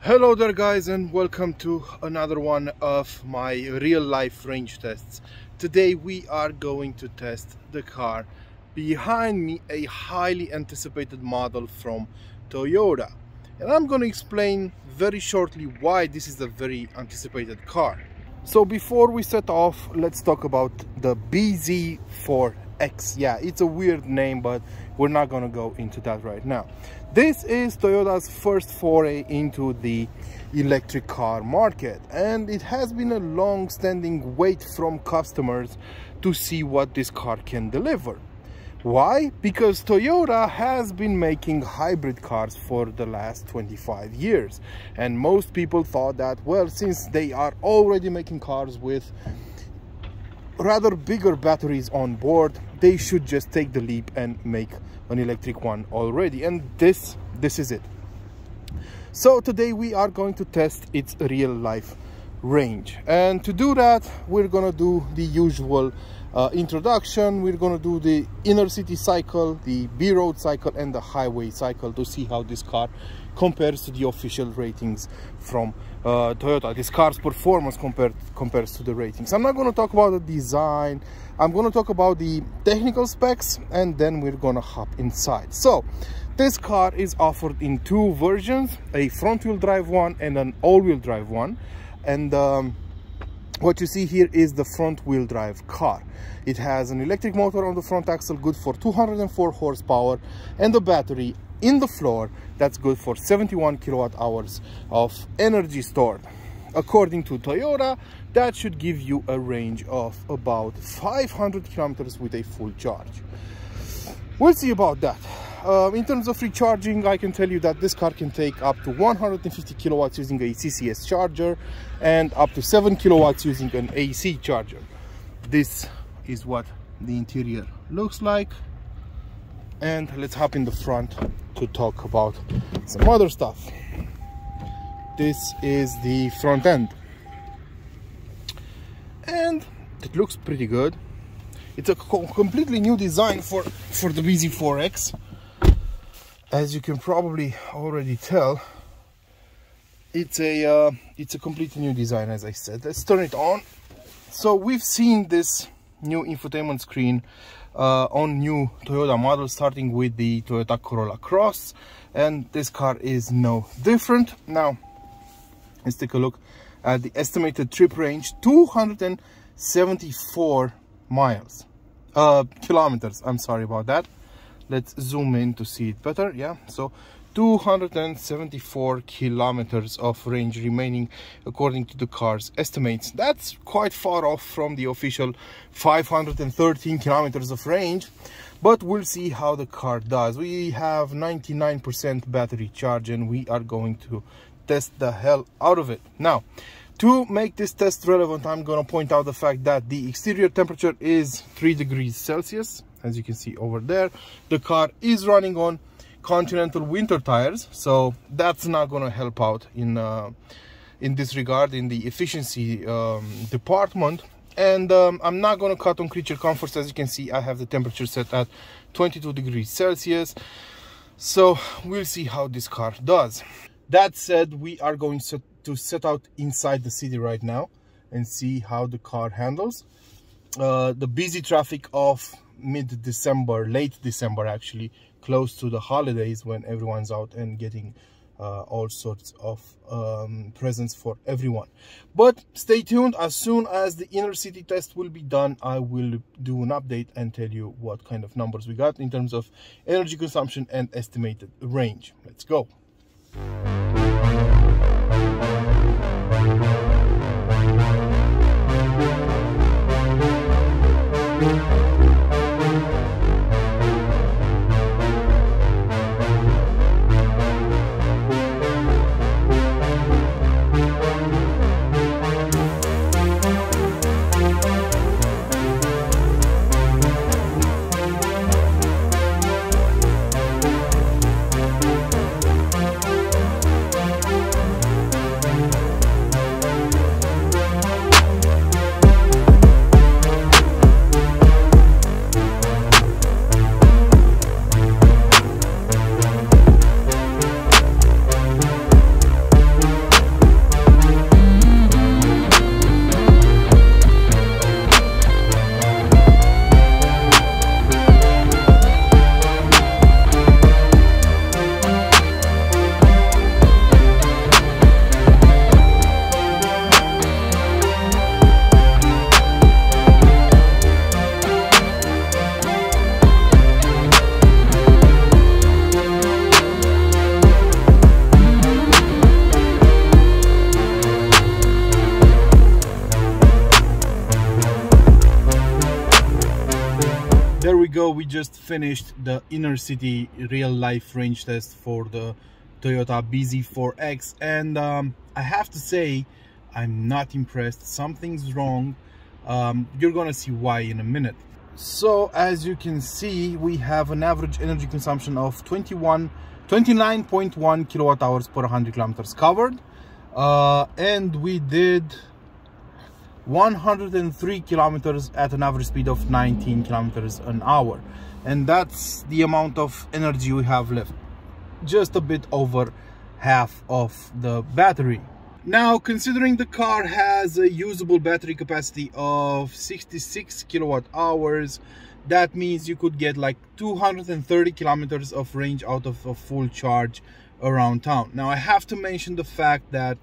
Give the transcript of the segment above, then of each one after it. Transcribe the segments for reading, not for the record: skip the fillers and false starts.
Hello there guys, and welcome to another one of my real life range tests. Today we are going to test the car behind me, a highly anticipated model from Toyota, and I'm going to explain very shortly why this is a very anticipated car. So before we set off, let's talk about the BZ4X. Yeah, it's a weird name, but we're not going to go into that right now. This is Toyota's first foray into the electric car market, and it has been a long-standing wait from customers to see what this car can deliver. Why? Because Toyota has been making hybrid cars for the last 25 years, and most people thought that, well, since they are already making cars with rather bigger batteries on board, they should just take the leap and make an electric one already, and this is it. So today we are going to test its real life range, and to do that we're gonna do the usual introduction. We're gonna do the inner city cycle, the B-road cycle, and the highway cycle to see how this car compares to the official ratings from Toyota. This car's performance compares to the ratings. I'm not going to talk about the design. I'm going to talk about the technical specs, and then we're going to hop inside. So this car is offered in two versions, a front-wheel drive one and an all-wheel drive one, and what you see here is the front-wheel drive car. It has an electric motor on the front axle, good for 204 horsepower, and the battery in the floor that's good for 71 kilowatt hours of energy stored. According to Toyota, that should give you a range of about 500 kilometers with a full charge. We'll see about that. In terms of recharging, I can tell you that this car can take up to 150 kilowatts using a CCS charger and up to 7 kilowatts using an AC charger. This is what the interior looks like, and let's hop in the front to talk about some other stuff. This is the front end, and it looks pretty good. It's a completely new design for the BZ4X. As you can probably already tell, it's a completely new design, as I said. Let's turn it on. So we've seen this new infotainment screen on new Toyota models, starting with the Toyota Corolla Cross, and this car is no different. Now let's take a look at the estimated trip range: 274 kilometers. I'm sorry about that. Let's zoom in to see it better. Yeah, so 274 kilometers of range remaining according to the car's estimates. That's quite far off from the official 513 kilometers of range, but we'll see how the car does. We have 99% battery charge, and we are going to test the hell out of it. Now, to make this test relevant, I'm going to point out the fact that the exterior temperature is 3 degrees Celsius. As you can see over there, the car is running on Continental winter tires, so that's not going to help out in this regard in the efficiency department. And I'm not going to cut on creature comforts. As you can see, I have the temperature set at 22 degrees Celsius, so we'll see how this car does. That said, we are going to set out inside the city right now and see how the car handles the busy traffic of mid-December, late December actually, close to the holidays, when everyone's out and getting all sorts of presents for everyone. But stay tuned. As soon as the inner city test will be done, I will do an update and tell you what kind of numbers we got in terms of energy consumption and estimated range. Let's go. ago we just finished the inner city real life range test for the Toyota BZ4X, and I have to say I'm not impressed. Something's wrong. You're gonna see why in a minute. So as you can see, we have an average energy consumption of 29.1 kilowatt hours per 100 kilometers covered, and we did 103 kilometers at an average speed of 19 kilometers an hour, and that's the amount of energy we have left, just a bit over half of the battery. Now, considering the car has a usable battery capacity of 66 kilowatt hours, that means you could get like 230 kilometers of range out of a full charge around town. Now, I have to mention the fact that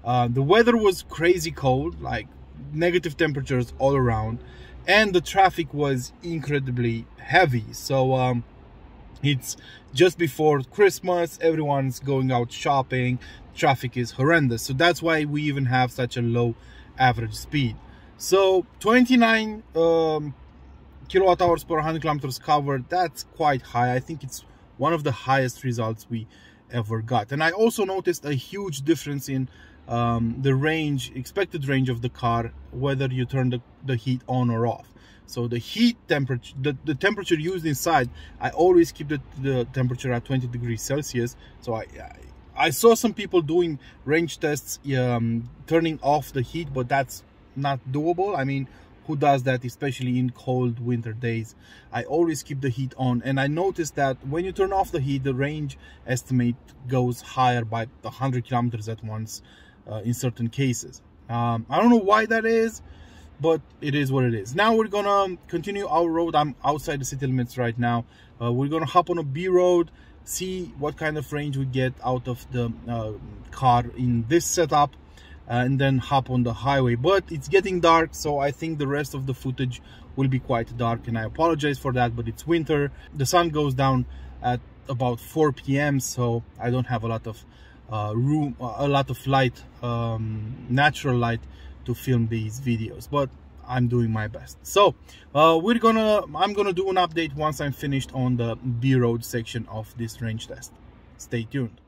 the weather was crazy cold, like negative temperatures all around, and the traffic was incredibly heavy. So it's just before Christmas, everyone's going out shopping, traffic is horrendous, so that's why we even have such a low average speed. So 29 kilowatt hours per 100 kilometers covered, that's quite high. I think it's one of the highest results we ever got. And I also noticed a huge difference in the range, expected range of the car, whether you turn the heat on or off. So the heat temperature, the temperature used inside, I always keep the temperature at 20 degrees Celsius. So I saw some people doing range tests turning off the heat, but that's not doable. I mean, who does that, especially in cold winter days? I always keep the heat on, and I noticed that when you turn off the heat, the range estimate goes higher by 100 kilometers at once in certain cases. I don't know why that is, but it is what it is. Now we're gonna continue our road. I'm outside the city limits right now. We're gonna hop on a B road, see what kind of range we get out of the car in this setup, and then hop on the highway. But it's getting dark, so I think the rest of the footage will be quite dark, and I apologize for that, but it's winter. The sun goes down at about 4 p.m. so I don't have a lot of light, natural light, to film these videos, but I'm doing my best. So I'm gonna do an update once I'm finished on the B road section of this range test. Stay tuned.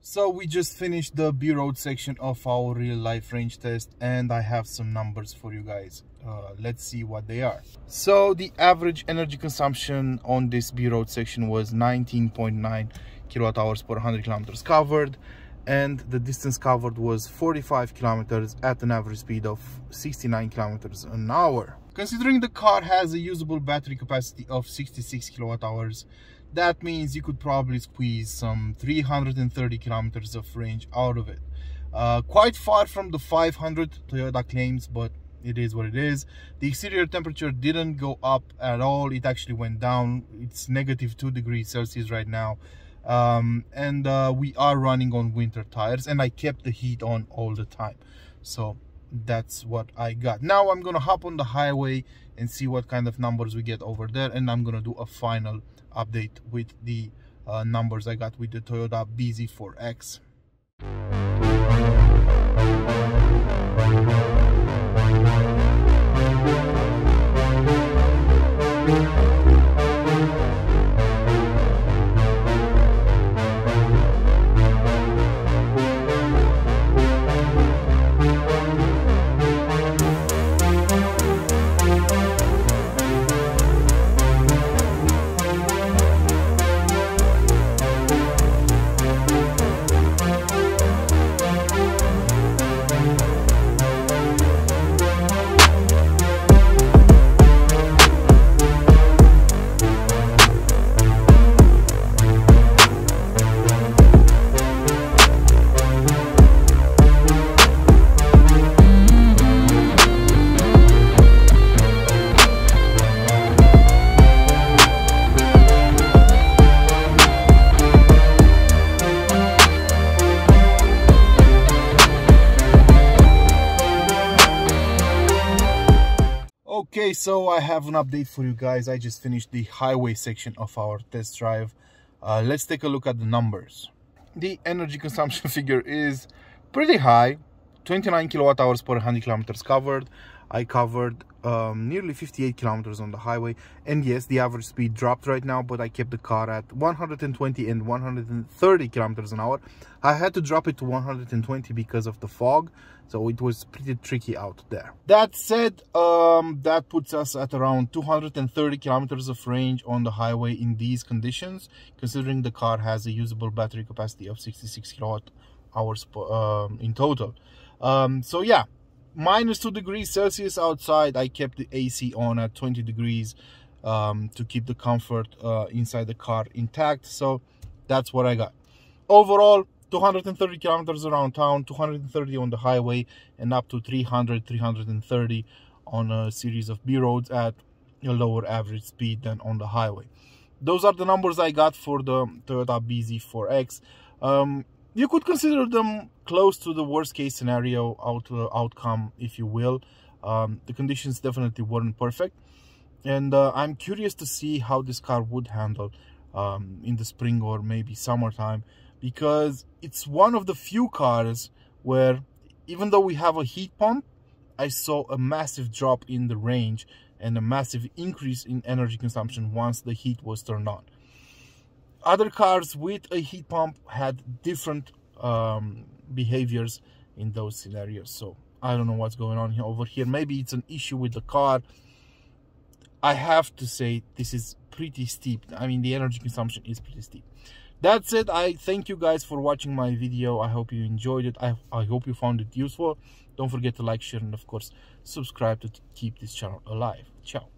So we just finished the B road section of our real life range test, and I have some numbers for you guys. Let's see what they are. So the average energy consumption on this B road section was 19.9 kilowatt hours per 100 kilometers covered, and the distance covered was 45 kilometers at an average speed of 69 kilometers an hour. Considering the car has a usable battery capacity of 66 kilowatt hours, that means you could probably squeeze some 330 kilometers of range out of it. Quite far from the 500 Toyota claims, but it is what it is. The exterior temperature didn't go up at all, it actually went down. It's -2 degrees Celsius right now. And we are running on winter tires, and I kept the heat on all the time. So that's what I got. Now I'm gonna hop on the highway and see what kind of numbers we get over there, and I'm gonna do a final update with the numbers I got with the Toyota BZ4X. Okay, so I have an update for you guys. I just finished the highway section of our test drive. Let's take a look at the numbers. The energy consumption figure is pretty high, 29 kilowatt hours per 100 kilometers covered. I covered nearly 58 kilometers on the highway, and yes, the average speed dropped right now, but I kept the car at 120 and 130 kilometers an hour. I had to drop it to 120 because of the fog, so it was pretty tricky out there. That said, that puts us at around 230 kilometers of range on the highway in these conditions, considering the car has a usable battery capacity of 66 kilowatt hours in total. So yeah, -2 degrees Celsius outside. I kept the AC on at 20 degrees to keep the comfort inside the car intact. So that's what I got. Overall, 230 kilometers around town, 230 on the highway, and up to 330 on a series of B roads at a lower average speed than on the highway. Those are the numbers I got for the Toyota BZ4X. You could consider them close to the worst case scenario outcome, if you will. The conditions definitely weren't perfect, and I'm curious to see how this car would handle in the spring or maybe summertime, because it's one of the few cars where, even though we have a heat pump, I saw a massive drop in the range and a massive increase in energy consumption once the heat was turned on. Other cars with a heat pump had different behaviors in those scenarios. So I don't know what's going on here over here. Maybe it's an issue with the car. I have to say, this is pretty steep. I mean, the energy consumption is pretty steep. That's it. I thank you guys for watching my video. I hope you enjoyed it. I hope you found it useful. Don't forget to like, share, and of course subscribe to keep this channel alive. Ciao.